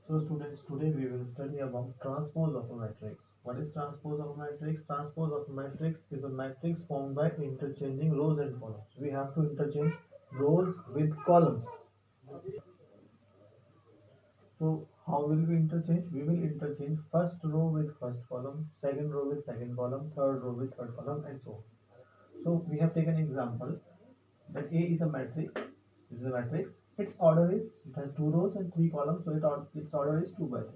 So students, today we will study about transpose of a matrix. What is transpose of a matrix? Transpose of a matrix is a matrix formed by interchanging rows and columns. We have to interchange rows with columns. So how will we interchange? We will interchange first row with first column, second row with second column, third row with third column, and so on. So we have taken example that A is a matrix. This is a matrix. Its order is, it has two rows and three columns, so its order is 2 by 3.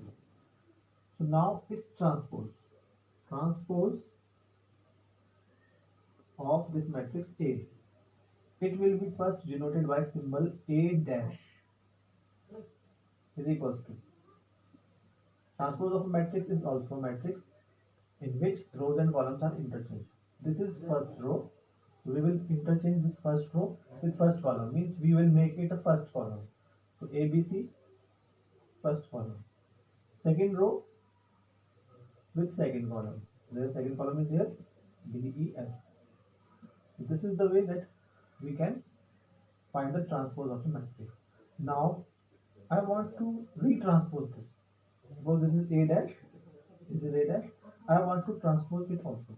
So now it's transpose. Transpose of this matrix A. It will be first denoted by symbol A dash is equals to. Transpose of a matrix is also a matrix in which rows and columns are interchanged. This is first row. We will interchange this first row with first column. Means we will make it a first column. So ABC first column. Second row with second column. The second column is here DEF. This is the way that we can find the transpose of the matrix. Now I want to retranspose this. Suppose this is A dash, this is A dash. I want to transpose it also.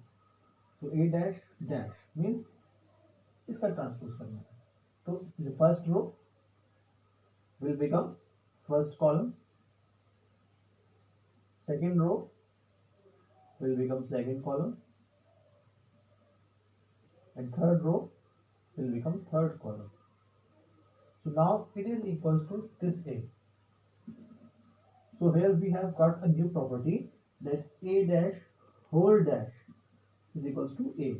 So A dash dash means इसका transpose करना है. So the first row will become first column, second row will become second column, and third row will become third column. So now it is equals to this A. So here we have got a new property that A dash whole dash is equals to A.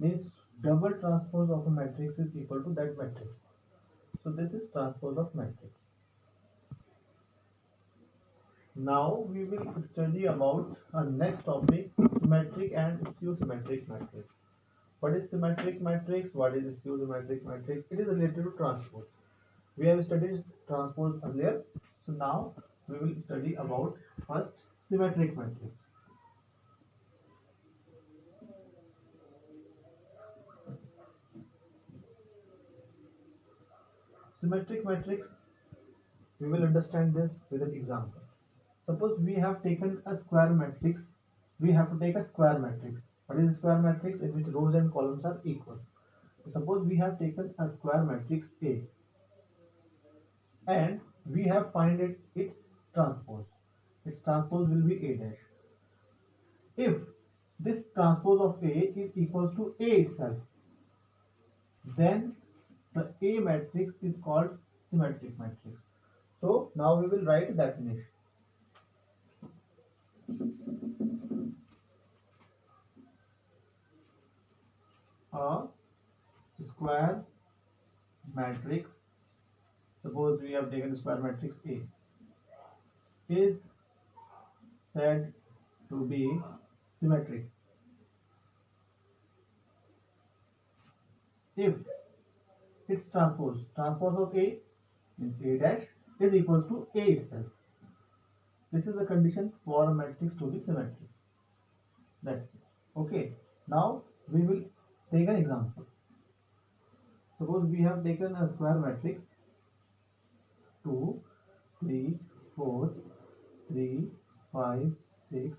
Means double transpose of a matrix is equal to that matrix. So this is transpose of matrix. Now we will study about our next topic, symmetric and skew-symmetric matrix. What is symmetric matrix? What is skew-symmetric matrix? It is related to transpose. We have studied transpose earlier. So now we will study about first symmetric matrix. Symmetric matrix, we will understand this with an example. Suppose we have taken a square matrix. We have to take a square matrix. What is a square matrix? In which rows and columns are equal. Suppose we have taken a square matrix A and we have find its transpose. Its transpose will be A dash. If this transpose of A is equals to A itself, then the A matrix is called symmetric matrix. So now we will write a definition. A square matrix, suppose we have taken square matrix A, is said to be symmetric if its transpose of A means A dash is equals to A itself. This is the condition for a matrix to be symmetric. That's it. Okay. Now we will take an example. Suppose we have taken a square matrix 2, 3, 4, 3, 5, 6,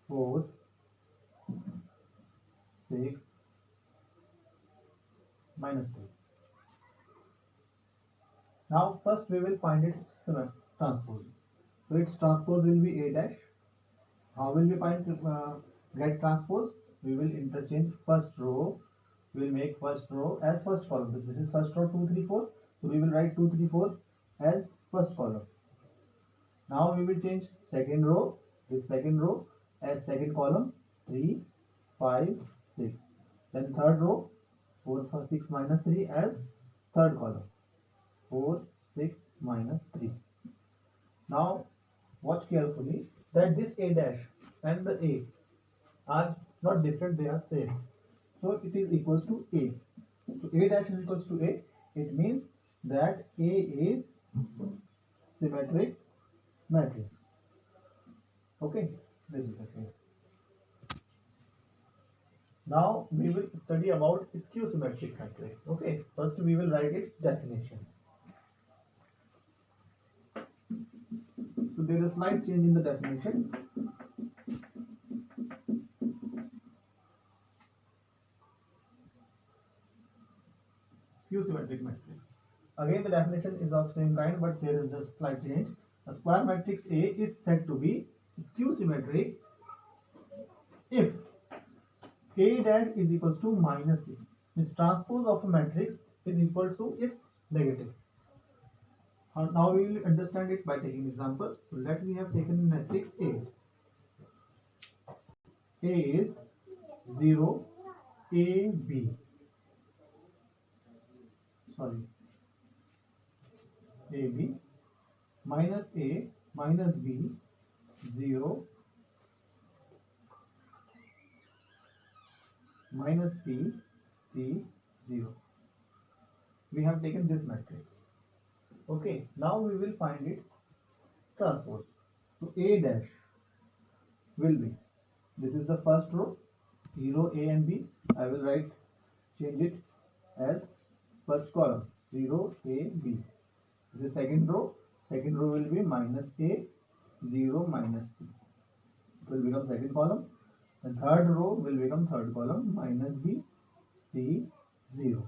4, 6, minus 2. Now first we will find its transpose. So its transpose will be A dash. How will we find get transpose? We will interchange first row. We will make first row as first column. This is first row 2, 3, 4. So we will write 2, 3, 4 as first column. Now we will change second row with second row as second column 3, 5, 6. Then third row 4, 5, 6 minus 3 as third column 4, 6 minus 3. Now watch carefully that this A dash and the A are not different, they are same. So it is equals to A. So A dash is equals to A. It means that A is symmetric matrix. Okay, this is the case. Now we will study about skew symmetric matrix. Okay, first we will write its definition. there is a slight change in the definition. Skew symmetric matrix. Again, the definition is of same kind, but there is just slight change. A square matrix A is said to be skew symmetric if A dash is equals to minus A. Means transpose of a matrix is equal to its negative. Now we will understand it by taking example. So let we have taken matrix A. A is 0, A, B. Sorry. A, B, minus A, minus B, 0, minus C, C, 0. We have taken this matrix. Okay, now we will find its transpose. So A dash will be, this is the first row, 0, A and B. I will change it as first column, 0, A, B. This is second row will be minus A, 0, minus C. It will become second column. And third row will become third column, minus B, C, 0.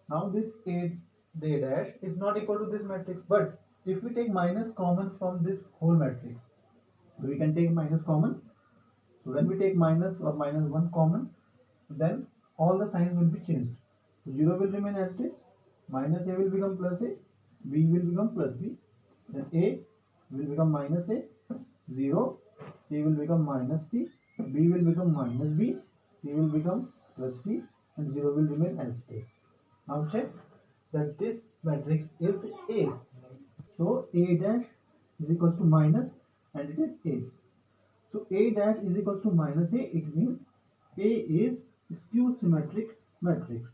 Now this A dash is not equal to this matrix, but if we take minus common from this whole matrix, so we can take minus common. So when we take minus or minus 1 common, then all the signs will be changed. So 0 will remain as it is, minus A will become plus A, B will become plus B, then A will become minus A, 0, C will become minus C, B will become minus B, C will become plus C, and 0 will remain as it is. Now check that this matrix is A. So A dash is equals to minus, and it is A. So A dash is equals to minus A. It means A is skew symmetric matrix.